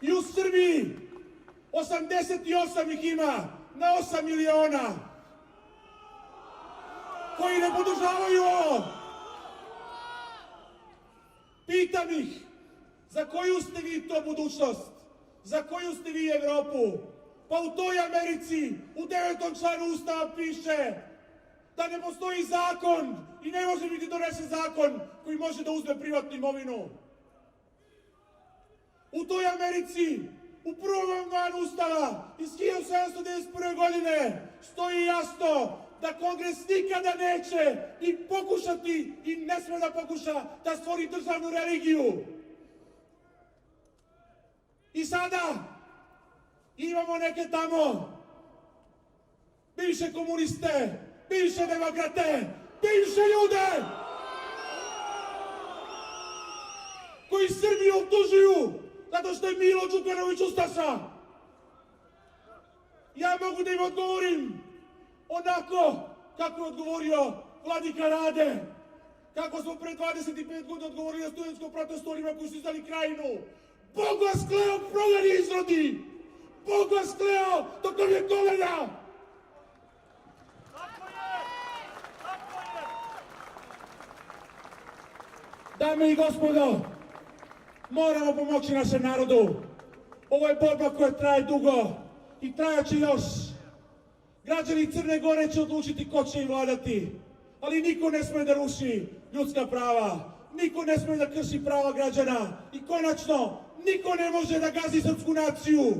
I u Srbiji 88 ih ima na 8 miliona koji ne podržavaju ovo. Pitam ih, za koju ste vi to budućnost? Za koju ste vi Evropu? Pa u toj Americi u 9. članu Ustava piše da ne postoji zakon i ne može biti donesen zakon koji može da uzme privatnu imovinu. U toj Americi u prvom amandmanu Ustava iz 1791. godine stoji jasno da Kongres nikada neće ni pokušati i ne sme da pokuša da stvori državnu religiju. I sada imamo neke tamo bivše komuniste, bivše demokrate, bivše ljude koji Srbiju optužuju zato što je Milo Đukanović ustaša. Ja mogu da im odgovorim onako kako je odgovorio Vladika Rade, kako smo pre 25 godina odgovorili na studentskom protestu onima koji su izdali Krajinu. Bog vas kleo, progani izrodi! Bog vas kleo dok nam je kolena! Dame i gospodo, moramo pomoći našem narodu. Ovo je borba koja traje dugo i trajaće još. Građani Crne Gore će odlučiti ko će im vladati, ali niko ne sme da ruši ljudska prava, niko ne sme da krši prava građana i konačno, niko ne može da gazi srpsku naciju.